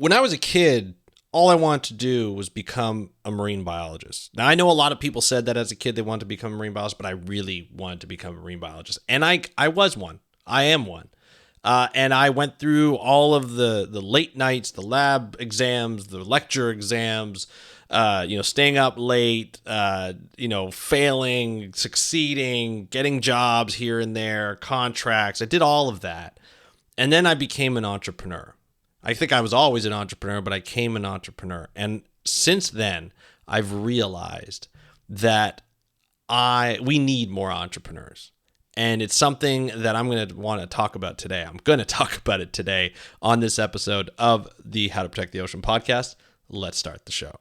when I was a kid, all I wanted to do was become a marine biologist. Now, I know a lot of people said that as a kid they wanted to become a marine biologist, but I really wanted to become a marine biologist. And I was one. I am one. And I went through all of the late nights, the lab exams, the lecture exams, staying up late, failing, succeeding, getting jobs here and there, contracts. I did all of that. And then I became an entrepreneur. I think I was always an entrepreneur, but I became an entrepreneur. And since then, I've realized that we need more entrepreneurs. And it's something that I'm going to want to talk about today. I'm going to talk about it today on this episode of the How to Protect the Ocean podcast. Let's start the show.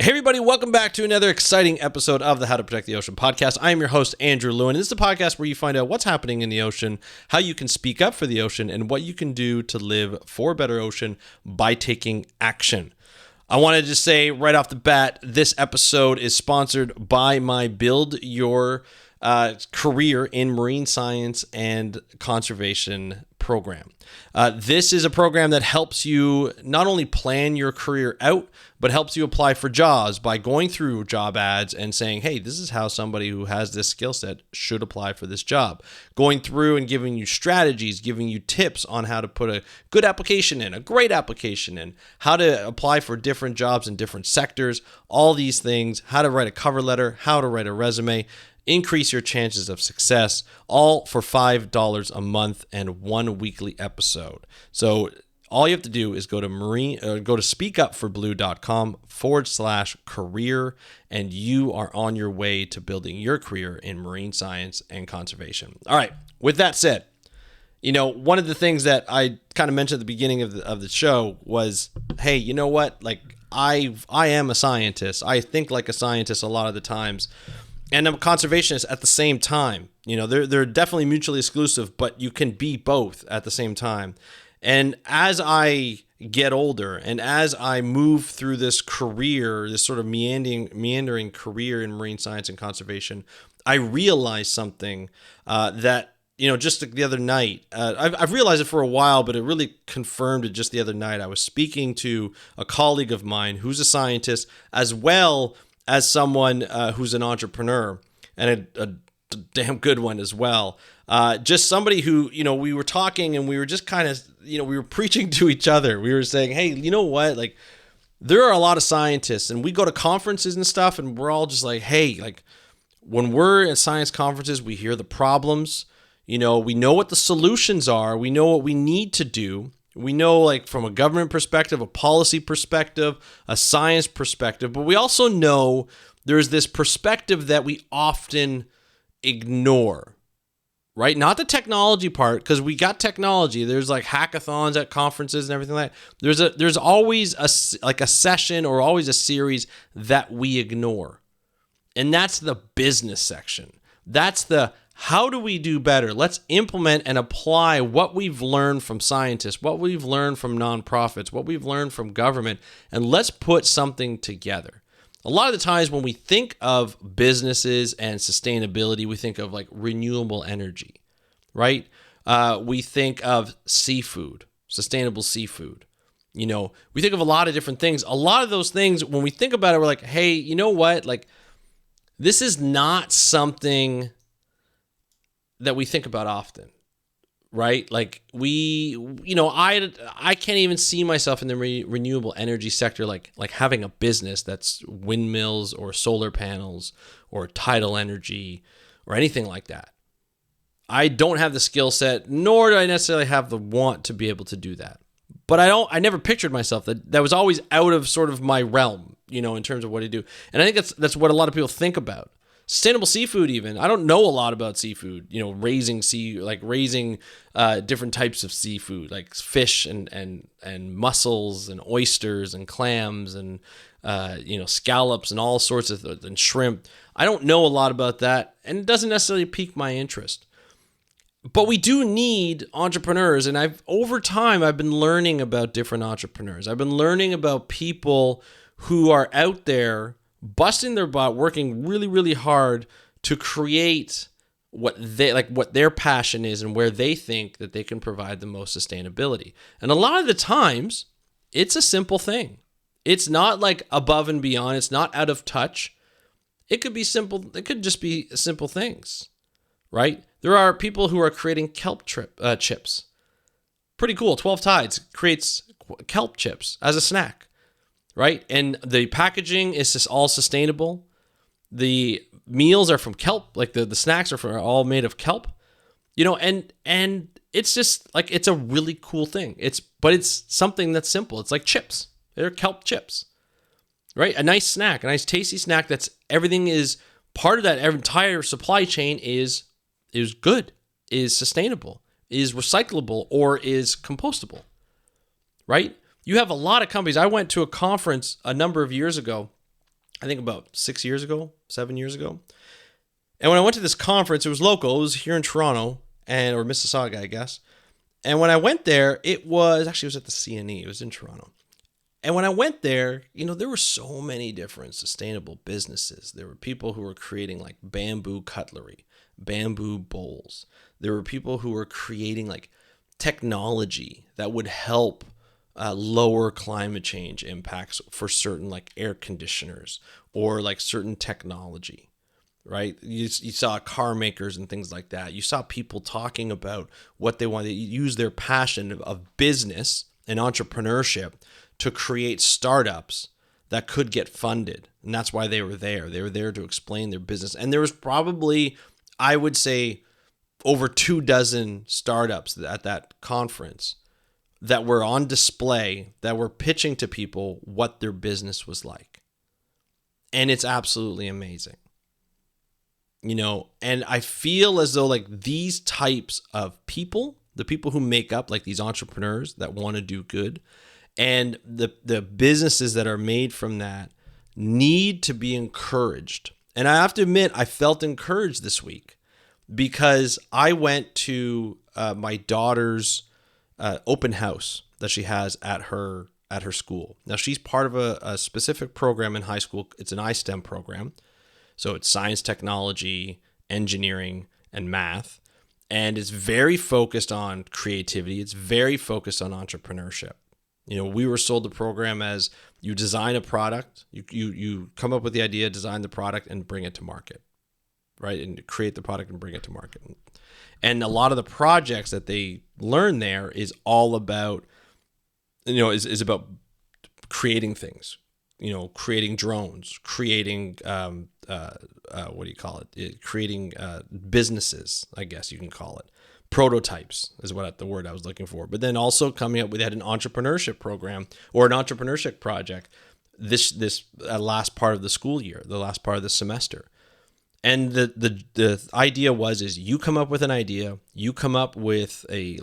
Hey everybody, welcome back to another exciting episode of the How to Protect the Ocean podcast. I am your host, Andrew Lewin. This is a podcast where you find out what's happening in the ocean, how you can speak up for the ocean, and what you can do to live for a better ocean by taking action. I wanted to say right off the bat, this episode is sponsored by my Build Your Career in Marine Science and Conservation program. This is a program that helps you not only plan your career out, but helps you apply for jobs by going through job ads and saying, hey, this is how somebody who has this skill set should apply for this job. Going through and giving you strategies, giving you tips on how to put a good application in, a great application in, how to apply for different jobs in different sectors, all these things, how to write a cover letter, how to write a resume, increase your chances of success, all for $5 a month and one weekly episode. So all you have to do is go to speakupforblue.com/career, and you are on your way to building your career in marine science and conservation. All right. With that said, one of the things that I kind of mentioned at the beginning of the show was, hey, you know what? Like I am a scientist. I think like a scientist a lot of the times. And I'm a conservationist at the same time. They're definitely mutually exclusive, but you can be both at the same time. And as I get older and as I move through this career, this sort of meandering career in marine science and conservation, I realized something that, just the other night, I've realized it for a while, but it really confirmed it just the other night. I was speaking to a colleague of mine who's a scientist as well as someone who's an entrepreneur, and a damn good one as well. Just somebody who, we were talking and we were just kind of, we were preaching to each other. We were saying, hey, you know what? Like, there are a lot of scientists, and we go to conferences and stuff, and we're all just like, hey, like, when we're at science conferences, we hear the problems. We know what the solutions are. We know what we need to do. We know, like, from a government perspective, a policy perspective, a science perspective, but we also know there's this perspective that we often ignore, right? Not the technology part, because we got technology. There's like hackathons at conferences and everything like that. There's always a session or always a series that we ignore. And that's the business section. That's the how do we do better? Let's implement and apply what we've learned from scientists, what we've learned from nonprofits, what we've learned from government, and let's put something together. A lot of the times when we think of businesses and sustainability, we think of like renewable energy, right? We think of seafood, sustainable seafood. We think of a lot of different things. A lot of those things, when we think about it, we're like, hey, you know what? Like, this is not something that we think about often, right? Like I can't even see myself in the renewable energy sector, like having a business that's windmills or solar panels or tidal energy or anything like that. I don't have the skill set, nor do I necessarily have the want to be able to do that. But I never pictured myself that was always out of sort of my realm, in terms of what I do. And I think that's what a lot of people think about. Sustainable seafood, even. I don't know a lot about seafood, raising different types of seafood, like fish and mussels and oysters and clams and, scallops and all sorts of and shrimp. I don't know a lot about that, and it doesn't necessarily pique my interest. But we do need entrepreneurs, and over time I've been learning about different entrepreneurs. I've been learning about people who are out there busting their butt, working really, really hard to create what their passion is and where they think that they can provide the most sustainability. And a lot of the times it's a simple thing. It's not like above and beyond. It's not out of touch. It could be simple. It could just be simple things, right? There are people who are creating kelp chips. Pretty cool. 12 Tides creates kelp chips as a snack, right? And the packaging is just all sustainable. The meals are from kelp, like the snacks are all made of kelp, and it's just like, it's a really cool thing. But it's something that's simple. It's like chips. They're kelp chips, right? A nice snack, a nice tasty snack that's everything is part of that entire supply chain is good, is sustainable, is recyclable, or is compostable, right? You have a lot of companies. I went to a conference a number of years ago, I think about 7 years ago. And when I went to this conference, it was local. It was here in Toronto or Mississauga, I guess. And when I went there, it was at the CNE. It was in Toronto. And when I went there, there were so many different sustainable businesses. There were people who were creating like bamboo cutlery, bamboo bowls. There were people who were creating like technology that would help lower climate change impacts for certain like air conditioners or like certain technology, right? You saw car makers and things like that. You saw people talking about what they want to use their passion of business and entrepreneurship to create startups that could get funded. And that's why they were there. They were there to explain their business. And there was probably, I would say, over 24 startups at that conference that were on display, that were pitching to people what their business was like. And it's absolutely amazing. And I feel as though like these types of people, the people who make up like these entrepreneurs that want to do good, and the businesses that are made from that need to be encouraged. And I have to admit, I felt encouraged this week because I went to my daughter's open house that she has at her school. Now, she's part of a specific program in high school. It's an iSTEM program. So it's science, technology, engineering, and math. And it's very focused on creativity. It's very focused on entrepreneurship. We were sold the program as you design a product, you come up with the idea, design the product, and bring it to market, right? And create the product and bring it to market. And a lot of the projects that they learn there is all about, is about creating things, creating drones, creating, creating businesses, I guess you can call it. Prototypes is the word I was looking for. But then also coming up with an entrepreneurship program or an entrepreneurship project this last part of the school year, the last part of the semester. And the idea is you come up with an idea, you come up with a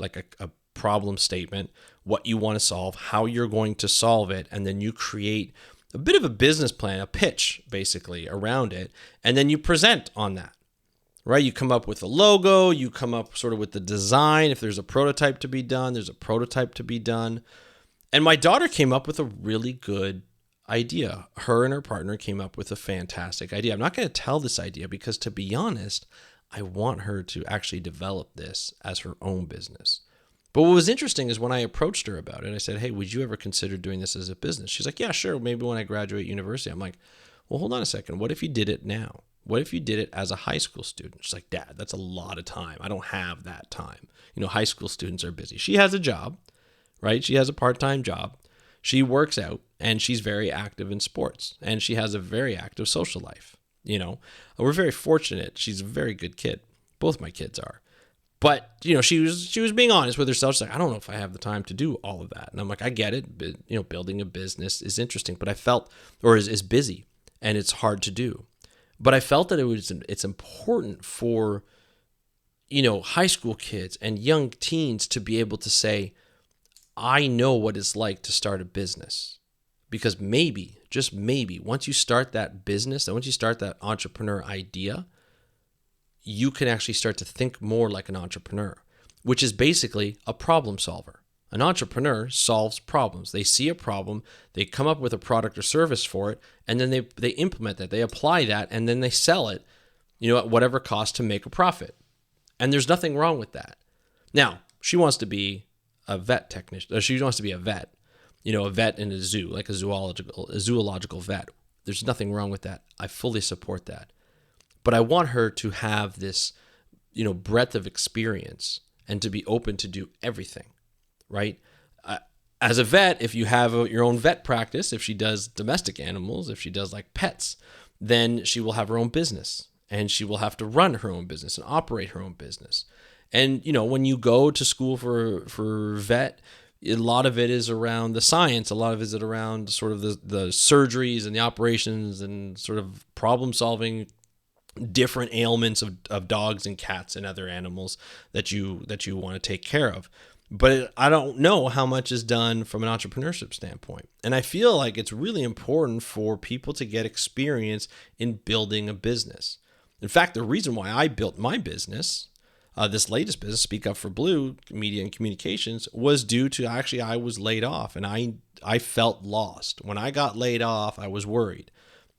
problem statement, what you want to solve, how you're going to solve it, and then you create a bit of a business plan, a pitch basically around it, and then you present on that. Right? You come up with a logo, you come up sort of with the design. If there's a prototype to be done, there's a prototype to be done. And my daughter came up with a really good idea. Her and her partner came up with a fantastic idea. I'm not going to tell this idea because, to be honest, I want her to actually develop this as her own business. But what was interesting is when I approached her about it, I said, hey, would you ever consider doing this as a business? She's like, yeah, sure. Maybe when I graduate university. I'm like, well, hold on a second. What if you did it now? What if you did it as a high school student? She's like, Dad, that's a lot of time. I don't have that time. High school students are busy. She has a job, right? She has a part-time job. She works out and she's very active in sports and she has a very active social life. We're very fortunate. She's a very good kid. Both my kids are. But, she was being honest with herself. She's like, I don't know if I have the time to do all of that. And I'm like, I get it. But, building a business is interesting, but I felt, or is busy and it's hard to do. But I felt that it's important for, high school kids and young teens to be able to say, I know what it's like to start a business. Because maybe, just maybe, once you start that business, and once you start that entrepreneur idea, you can actually start to think more like an entrepreneur, which is basically a problem solver. An entrepreneur solves problems. They see a problem, they come up with a product or service for it, and then they implement that, they apply that, and then they sell it, at whatever cost to make a profit. And there's nothing wrong with that. Now, she wants to be a vet technician. She wants to be a vet, a vet in a zoo, like a zoological vet. There's nothing wrong with that. I fully support that. But I want her to have this, breadth of experience and to be open to do everything, right? As a vet, if you have your own vet practice, if she does domestic animals, if she does like pets, then she will have her own business and she will have to run her own business and operate her own business. And, when you go to school for vet, a lot of it is around the science. A lot of it is around sort of the surgeries and the operations and sort of problem solving different ailments of dogs and cats and other animals that you want to take care of. But I don't know how much is done from an entrepreneurship standpoint. And I feel like it's really important for people to get experience in building a business. In fact, the reason why I built my business, this latest business, Speak Up for Blue, Media and Communications, was due to I was laid off and I felt lost. When I got laid off, I was worried.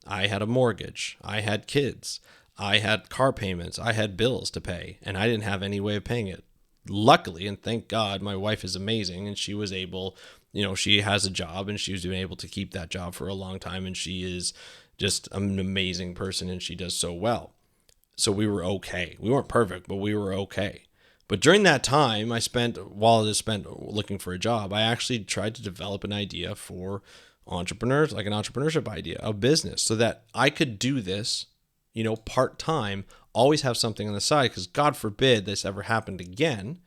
I had a mortgage. I had kids. I had car payments. I had bills to pay, and I didn't have any way of paying it. Luckily, and thank God, my wife is amazing, and she was able, she has a job, and she was able to keep that job for a long time, and she is just an amazing person, and she does so well. So we were okay. We weren't perfect, but we were okay. But during that time while I spent looking for a job, I actually tried to develop an idea for entrepreneurs, like an entrepreneurship idea, a business, so that I could do this, part-time, always have something on the side, because God forbid this ever happened again,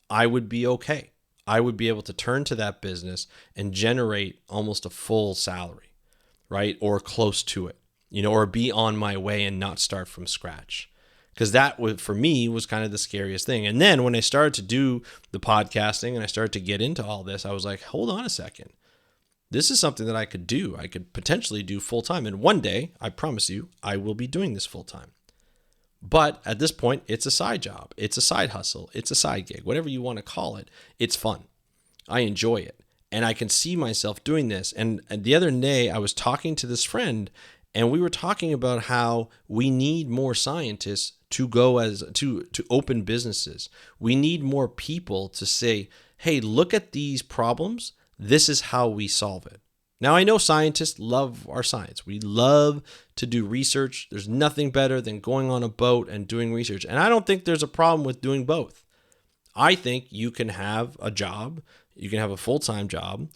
I would be okay. I would be able to turn to that business and generate almost a full salary, right? Or close to it, or be on my way and not start from scratch. Because that for me was kind of the scariest thing. And then when I started to do the podcasting and I started to get into all this, I was like, hold on a second. This is something that I could do. I could potentially do full time. And one day, I promise you, I will be doing this full time. But at this point, it's a side job. It's a side hustle. It's a side gig, whatever you want to call it. It's fun. I enjoy it. And I can see myself doing this. And the other day, I was talking to this friend, and we were talking about how we need more scientists to open businesses. We need more people to say, hey, look at these problems. This is how we solve it. Now, I know scientists love our science. We love to do research. There's nothing better than going on a boat and doing research. And I don't think there's a problem with doing both. I think you can have a job, you can have a full-time job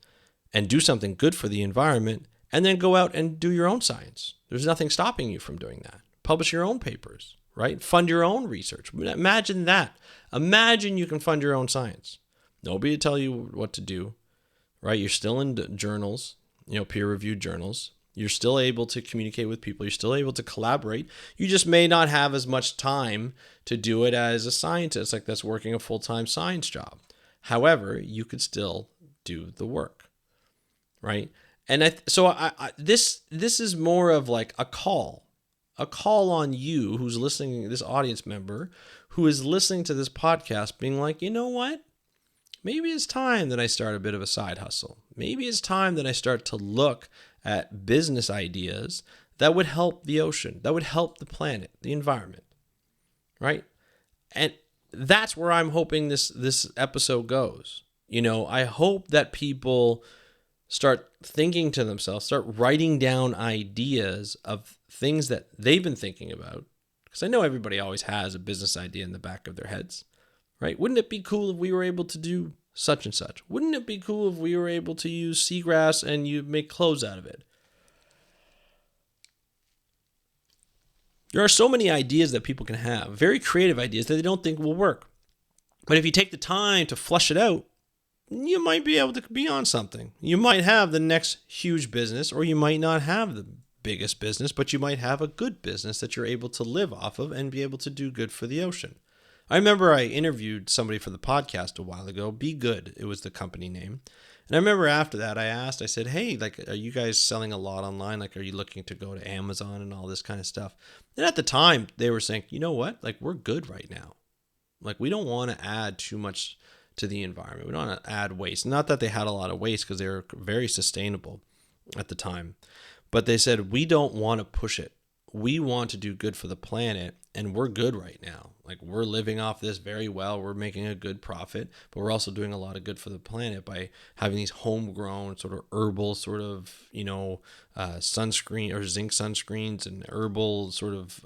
and do something good for the environment, and then go out and do your own science. There's nothing stopping you from doing that. Publish your own papers, right? Fund your own research. Imagine that. Imagine you can fund your own science. Nobody will tell you what to do. Right? You're still in journals, peer-reviewed journals. You're still able to communicate with people. You're still able to collaborate. You just may not have as much time to do it as a scientist, like that's working a full-time science job. However, you could still do the work, right? And this is more of like a call on you who's listening, this audience member who is listening to this podcast, being like, you know what? Maybe it's time that I start a bit of a side hustle. Maybe it's time that I start to look at business ideas that would help the ocean, that would help the planet, the environment, right? And that's where I'm hoping this episode goes. I hope that people start thinking to themselves, start writing down ideas of things that they've been thinking about. Because I know everybody always has a business idea in the back of their heads. Right? Wouldn't it be cool if we were able to do such and such? Wouldn't it be cool if we were able to use seagrass and you make clothes out of it? There are so many ideas that people can have, very creative ideas that they don't think will work. But if you take the time to flesh it out, you might be able to be on something. You might have the next huge business, or you might not have the biggest business, but you might have a good business that you're able to live off of and be able to do good for the ocean. I remember I interviewed somebody for the podcast a while ago. Be Good, it was the company name. And I remember after that, I said, hey, like, are you guys selling a lot online? Like, are you looking to go to Amazon and all this kind of stuff? And at the time, they were saying, you know what? Like, we're good right now. Like, we don't want to add too much to the environment. We don't want to add waste. Not that they had a lot of waste, because they were very sustainable at the time. But they said, we don't want to push it. we want to do good for the planet, and we're good right now. Like, we're living off this very well. We're making a good profit, but we're also doing a lot of good for the planet by having these homegrown sort of herbal sort of, sunscreen or zinc sunscreens and herbal sort of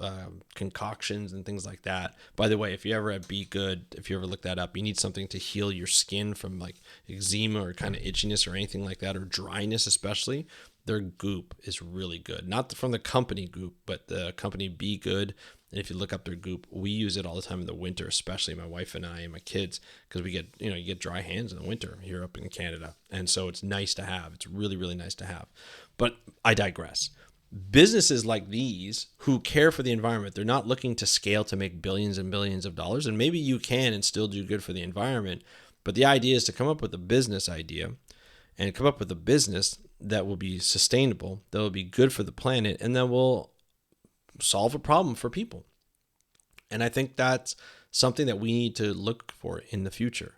concoctions and things like that. By the way, if you ever at Be Good, if you ever look that up, you need something to heal your skin from like eczema or kind of itchiness or anything like that, or dryness especially. Their goop is really good. Not from the company goop, but the company Be Good. And if you look up their goop, we use it all the time in the winter, especially my wife and I and my kids, because we get, you get dry hands in the winter here up in Canada. And so it's nice to have. It's really, really nice to have. But I digress. Businesses like these who care for the environment, they're not looking to scale to make billions and billions of dollars. And maybe you can and still do good for the environment. But the idea is to come up with a business idea and come up with a business that will be sustainable, that will be good for the planet, and that will solve a problem for people. And I think that's something that we need to look for in the future.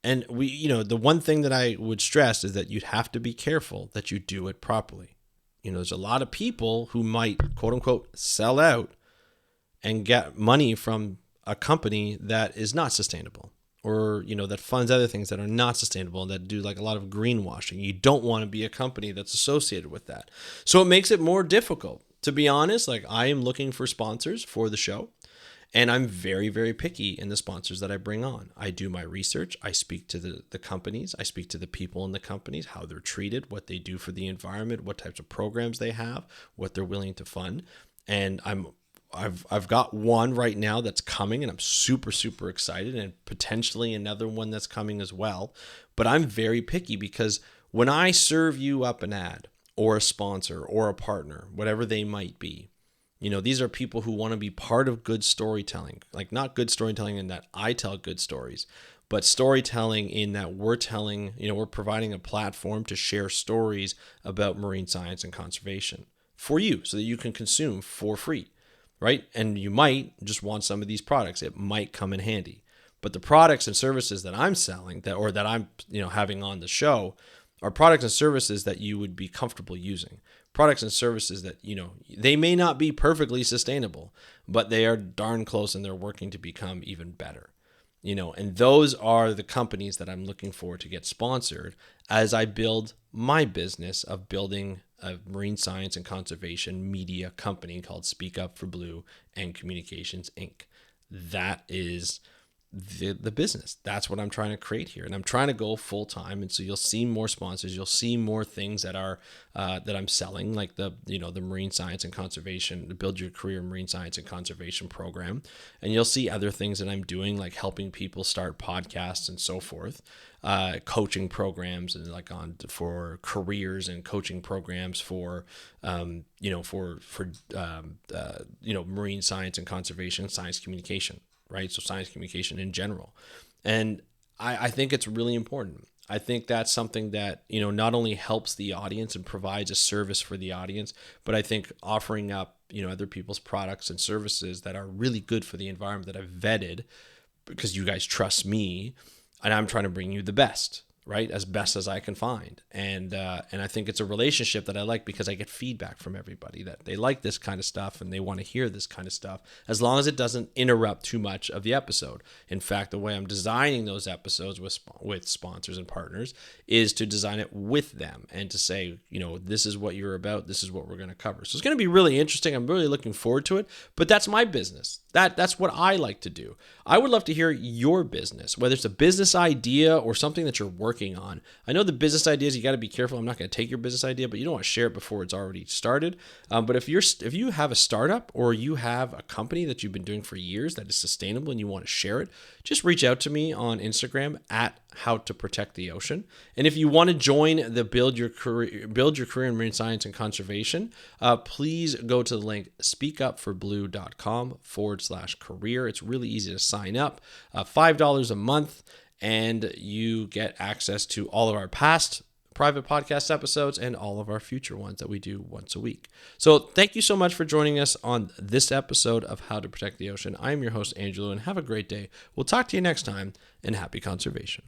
And the one thing that I would stress is that you'd have to be careful that you do it properly. There's a lot of people who might, quote unquote, sell out and get money from a company that is not sustainable, or, that funds other things that are not sustainable and that do like a lot of greenwashing. You don't want to be a company that's associated with that. So it makes it more difficult. To be honest, like, I am looking for sponsors for the show, and I'm very, very picky in the sponsors that I bring on. I do my research. I speak to the companies. I speak to the people in the companies, how they're treated, what they do for the environment, what types of programs they have, what they're willing to fund. And I've got one right now that's coming, and I'm super, super excited, and potentially another one that's coming as well. But I'm very picky, because when I serve you up an ad or a sponsor or a partner, whatever they might be, these are people who want to be part of good storytelling, like not good storytelling in that I tell good stories, but storytelling in that we're telling, we're providing a platform to share stories about marine science and conservation for you so that you can consume for free. Right? And you might just want some of these products. It might come in handy. But the products and services that I'm selling that I'm, having on the show are products and services that you would be comfortable using. Products and services that, they may not be perfectly sustainable, but they are darn close, and they're working to become even better. And those are the companies that I'm looking for to get sponsored as I build my business of building a marine science and conservation media company called Speak Up for Blue and Communications Inc. That is the business. That's what I'm trying to create here, and I'm trying to go full time. And so you'll see more sponsors. You'll see more things that are that I'm selling, like the marine science and conservation, the Build Your Career Marine Science and Conservation program. And you'll see other things that I'm doing, like helping people start podcasts and so forth, coaching programs, and like for careers, and coaching programs for marine science and conservation, science communication. Right? So science communication in general. And I think it's really important. I think that's something that, not only helps the audience and provides a service for the audience, but I think offering up, other people's products and services that are really good for the environment, that I've vetted because you guys trust me, and I'm trying to bring you the best, right? As best as I can find. And I think it's a relationship that I like, because I get feedback from everybody that they like this kind of stuff and they want to hear this kind of stuff, as long as it doesn't interrupt too much of the episode. In fact, the way I'm designing those episodes with sponsors and partners is to design it with them and to say, this is what you're about. This is what we're going to cover. So it's going to be really interesting. I'm really looking forward to it, but that's my business. That's what I like to do. I would love to hear your business, whether it's a business idea or something that you're working on. I know the business ideas, you got to be careful. I'm not going to take your business idea, but you don't want to share it before it's already started. But if you have a startup, or you have a company that you've been doing for years that is sustainable and you want to share it, just reach out to me on Instagram at How to Protect the Ocean. And if you want to join the Build Your Career in Marine Science and Conservation, please go to the link speakupforblue.com/career. It's really easy to sign up, $5 a month, and you get access to all of our past private podcast episodes and all of our future ones that we do once a week. So thank you so much for joining us on this episode of How to Protect the Ocean. I'm your host, Andrew Lewin. Have a great day. We'll talk to you next time, and happy conservation.